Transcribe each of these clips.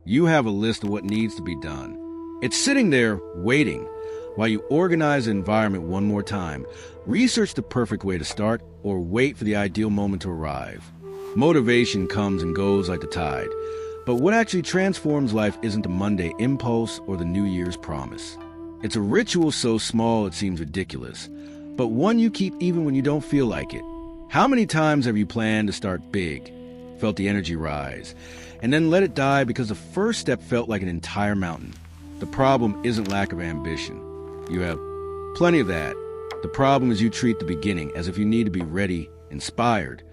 You have a list of what needs to be done. It's sitting there, waiting, while you organize the environment one more time, research the perfect way to start, or wait for the ideal moment to arrive. Motivation comes and goes like the tide, but what actually transforms life isn't the Monday impulse or the New Year's promise. It's a ritual so small it seems ridiculous, but one you keep even when you don't feel like it. How many times have you planned to start big, felt the energy rise, and then let it die because the first step felt like an entire mountain? The problem isn't lack of ambition. You have plenty of that. The problem is you treat the beginning as if you need to be ready, inspired,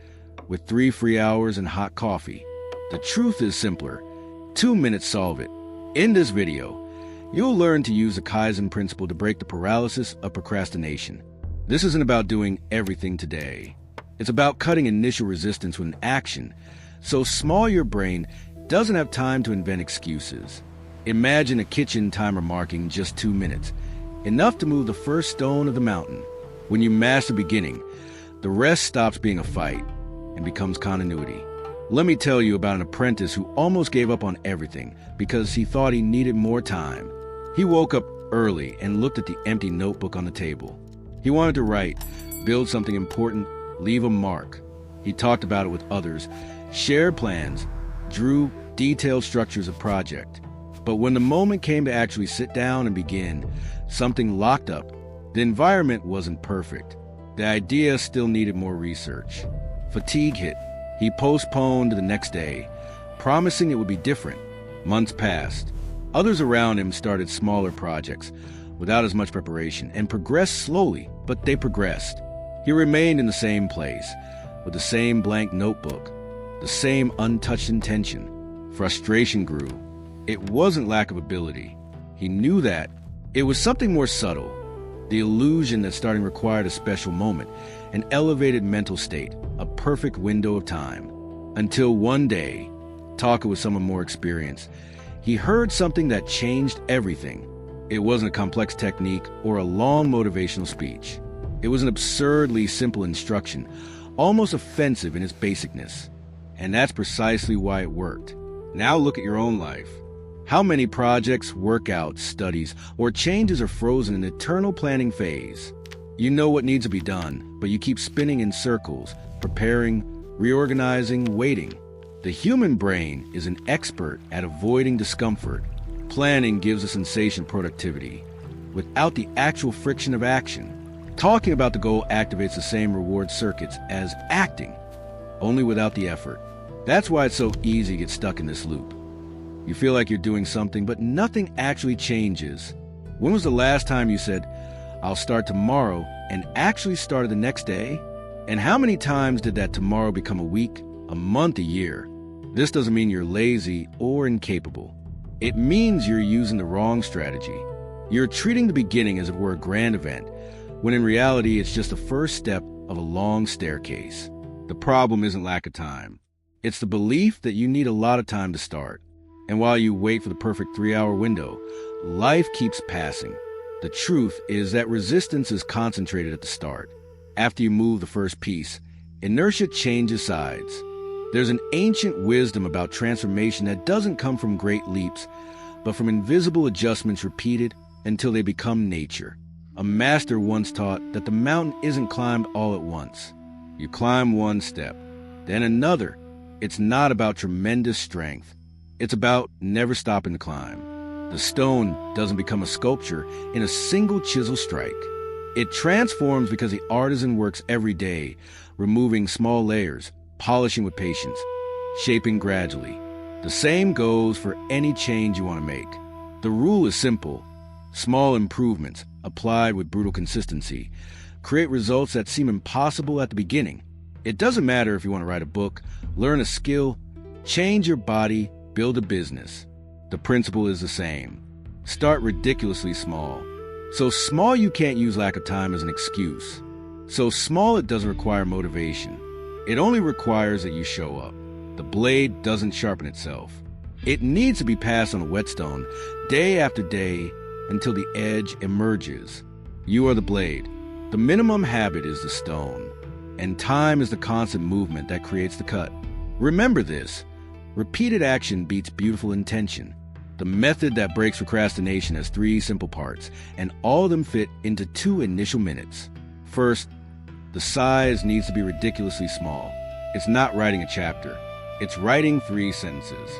with 3 free hours and hot coffee. The truth is simpler. 2 minutes solve it. In this video, you'll learn to use the Kaizen principle to break the paralysis of procrastination. This isn't about doing everything today. It's about cutting initial resistance with an action so small your brain doesn't have time to invent excuses. Imagine a kitchen timer marking just 2 minutes, enough to move the first stone of the mountain. When you master the beginning, the rest stops being a fight and becomes continuity. Let me tell you about an apprentice who almost gave up on everything because he thought he needed more time. He woke up early and looked at the empty notebook on the table. He wanted to write, build something important, leave a mark. He talked about it with others, shared plans, drew detailed structures of project. But when the moment came to actually sit down and begin, something locked up. The environment wasn't perfect. The idea still needed more research. Fatigue hit. He postponed to the next day, promising it would be different. Months passed. Others around him started smaller projects without as much preparation and progressed slowly, but they progressed. He remained in the same place, with the same blank notebook, the same untouched intention. Frustration grew. It wasn't lack of ability. He knew that. It was something more subtle. The illusion that starting required a special moment, an elevated mental state, a perfect window of time. Until one day, talking with someone more experienced, he heard something that changed everything. It wasn't a complex technique or a long motivational speech. It was an absurdly simple instruction, almost offensive in its basicness. And that's precisely why it worked. Now look at your own life. How many projects, workouts, studies, or changes are frozen in an eternal planning phase? You know what needs to be done, but you keep spinning in circles, preparing, reorganizing, waiting. The human brain is an expert at avoiding discomfort. Planning gives a sensation of productivity, without the actual friction of action. Talking about the goal activates the same reward circuits as acting, only without the effort. That's why it's so easy to get stuck in this loop. You feel like you're doing something, but nothing actually changes. When was the last time you said, I'll start tomorrow, and actually started the next day? And how many times did that tomorrow become a week, a month, a year? This doesn't mean you're lazy or incapable. It means you're using the wrong strategy. You're treating the beginning as if it were a grand event, when in reality it's just the first step of a long staircase. The problem isn't lack of time. It's the belief that you need a lot of time to start. And while you wait for the perfect 3-hour window, life keeps passing. The truth is that resistance is concentrated at the start. After you move the first piece, inertia changes sides. There's an ancient wisdom about transformation that doesn't come from great leaps, but from invisible adjustments repeated until they become nature. A master once taught that the mountain isn't climbed all at once. You climb one step, then another. It's not about tremendous strength. It's about never stopping to climb. The stone doesn't become a sculpture in a single chisel strike. It transforms because the artisan works every day, removing small layers, polishing with patience, shaping gradually. The same goes for any change you want to make. The rule is simple. Small improvements, applied with brutal consistency, create results that seem impossible at the beginning. It doesn't matter if you want to write a book, learn a skill, change your body, build a business. The principle is the same. Start ridiculously small. So small you can't use lack of time as an excuse. So small it doesn't require motivation. It only requires that you show up. The blade doesn't sharpen itself. It needs to be passed on a whetstone day after day until the edge emerges. You are the blade. The minimum habit is the stone. And time is the constant movement that creates the cut. Remember this. Repeated action beats beautiful intention. The method that breaks procrastination has 3 simple parts, and all of them fit into 2 initial minutes. First, the size needs to be ridiculously small. It's not writing a chapter. It's writing 3 sentences.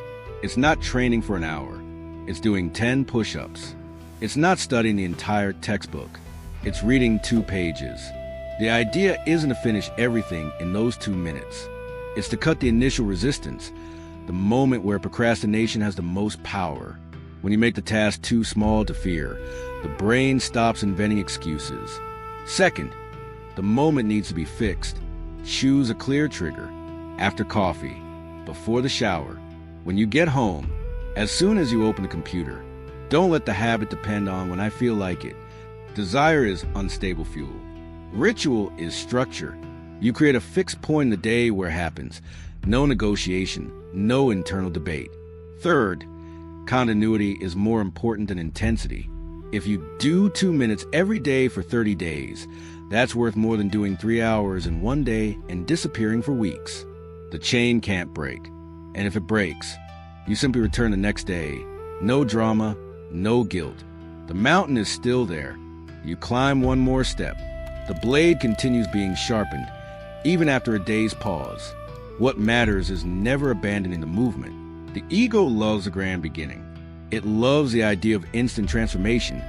It's not training for an hour. It's doing 10 push-ups. It's not studying the entire textbook. It's reading 2 pages. The idea isn't to finish everything in those 2 minutes. It's to cut the initial resistance, the moment where procrastination has the most power. When you make the task too small to fear, the brain stops inventing excuses. Second, the moment needs to be fixed. Choose a clear trigger. After coffee, before the shower, when you get home, as soon as you open the computer. Don't let the habit depend on when I feel like it. Desire is unstable fuel. Ritual is structure. You create a fixed point in the day where it happens. No negotiation, no internal debate. Third, continuity is more important than intensity. If you do 2 minutes every day for 30 days, that's worth more than doing 3 hours in one day and disappearing for weeks. The chain can't break. And if it breaks, you simply return the next day. No drama, no guilt. The mountain is still there. You climb one more step. The blade continues being sharpened, even after a day's pause. What matters is never abandoning the movement. The ego loves a grand beginning. It loves the idea of instant transformation,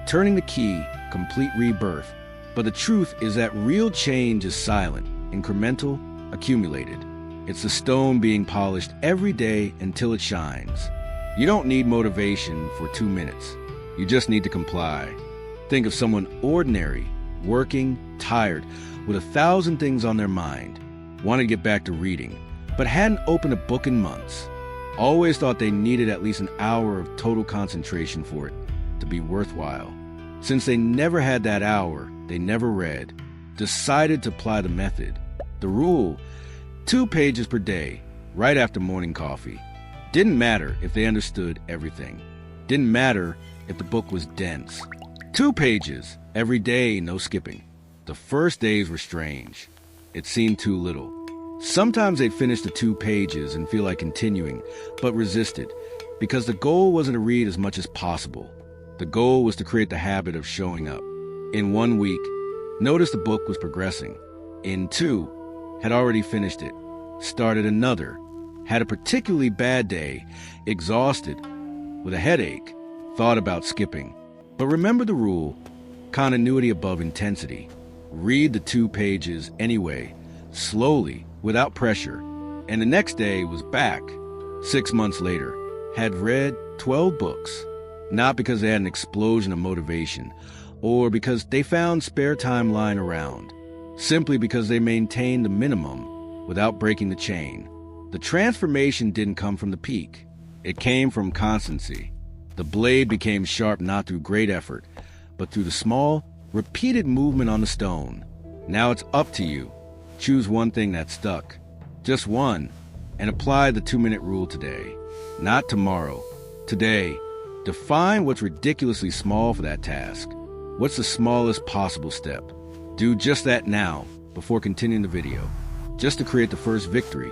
turning the key, complete rebirth. But the truth is that real change is silent, incremental, accumulated. It's the stone being polished every day until it shines. You don't need motivation for 2 minutes. You just need to comply. Think of someone ordinary, working, tired, with 1,000 things on their mind, wanted to get back to reading, but hadn't opened a book in months. Always thought they needed at least an hour of total concentration for it to be worthwhile. Since they never had that hour, they never read. Decided to apply the method. The rule, 2 pages per day, right after morning coffee. Didn't matter if they understood everything. Didn't matter if the book was dense. 2 pages, every day, no skipping. The first days were strange. It seemed too little. Sometimes they'd finish the 2 pages and feel like continuing, but resisted, because the goal wasn't to read as much as possible. The goal was to create the habit of showing up. In 1 week, noticed the book was progressing. In 2, had already finished it. Started another. Had a particularly bad day, exhausted, with a headache, thought about skipping. But remember the rule, continuity above intensity. Read the 2 pages anyway, slowly, without pressure. And the next day was back. 6 months later, had read 12 books. Not because they had an explosion of motivation, or because they found spare time lying around. Simply because they maintained the minimum without breaking the chain. The transformation didn't come from the peak. It came from constancy. The blade became sharp not through great effort, but through the small, repeated movement on the stone. Now it's up to you. Choose one thing that stuck. Just one. And apply the 2-minute rule today. Not tomorrow. Today. Define what's ridiculously small for that task. What's the smallest possible step? Do just that now, before continuing the video. Just to create the first victory.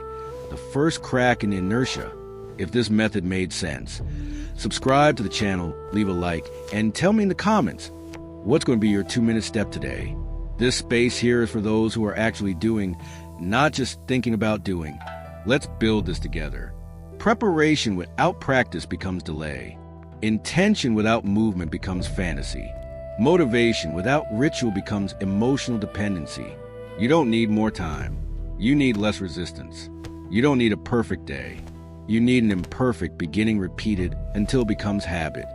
The first crack in the inertia, if this method made sense. Subscribe to the channel, leave a like, and tell me in the comments, what's going to be your 2-minute step today? This space here is for those who are actually doing, not just thinking about doing. Let's build this together. Preparation without practice becomes delay. Intention without movement becomes fantasy. Motivation without ritual becomes emotional dependency. You don't need more time. You need less resistance. You don't need a perfect day. You need an imperfect beginning repeated until it becomes habit.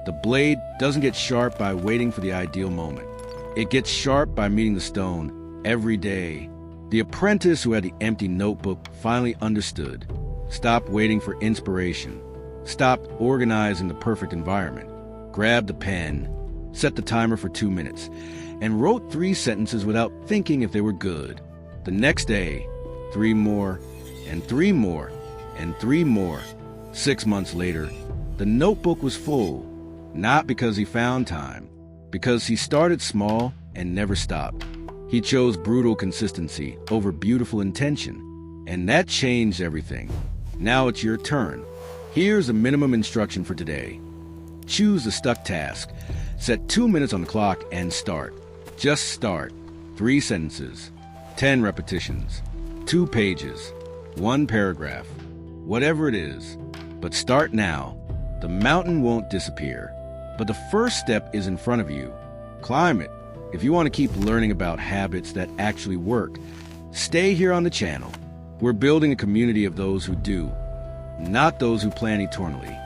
The blade doesn't get sharp by waiting for the ideal moment. It gets sharp by meeting the stone every day. The apprentice who had the empty notebook finally understood. Stopped waiting for inspiration. Stopped organizing the perfect environment. Grabbed the pen, set the timer for 2 minutes, and wrote 3 sentences without thinking if they were good. The next day, 3 more, and 3 more, and 3 more. 6 months later, the notebook was full, not because he found time, because he started small and never stopped. He chose brutal consistency over beautiful intention, and that changed everything. Now it's your turn. Here's a minimum instruction for today. Choose the stuck task. Set 2 minutes on the clock and start. Just start. 3 sentences, 10 repetitions, 2 pages, 1 paragraph, whatever it is. But start now. The mountain won't disappear, but the first step is in front of you. Climb it. If you want to keep learning about habits that actually work, stay here on the channel. We're building a community of those who do, not those who plan eternally.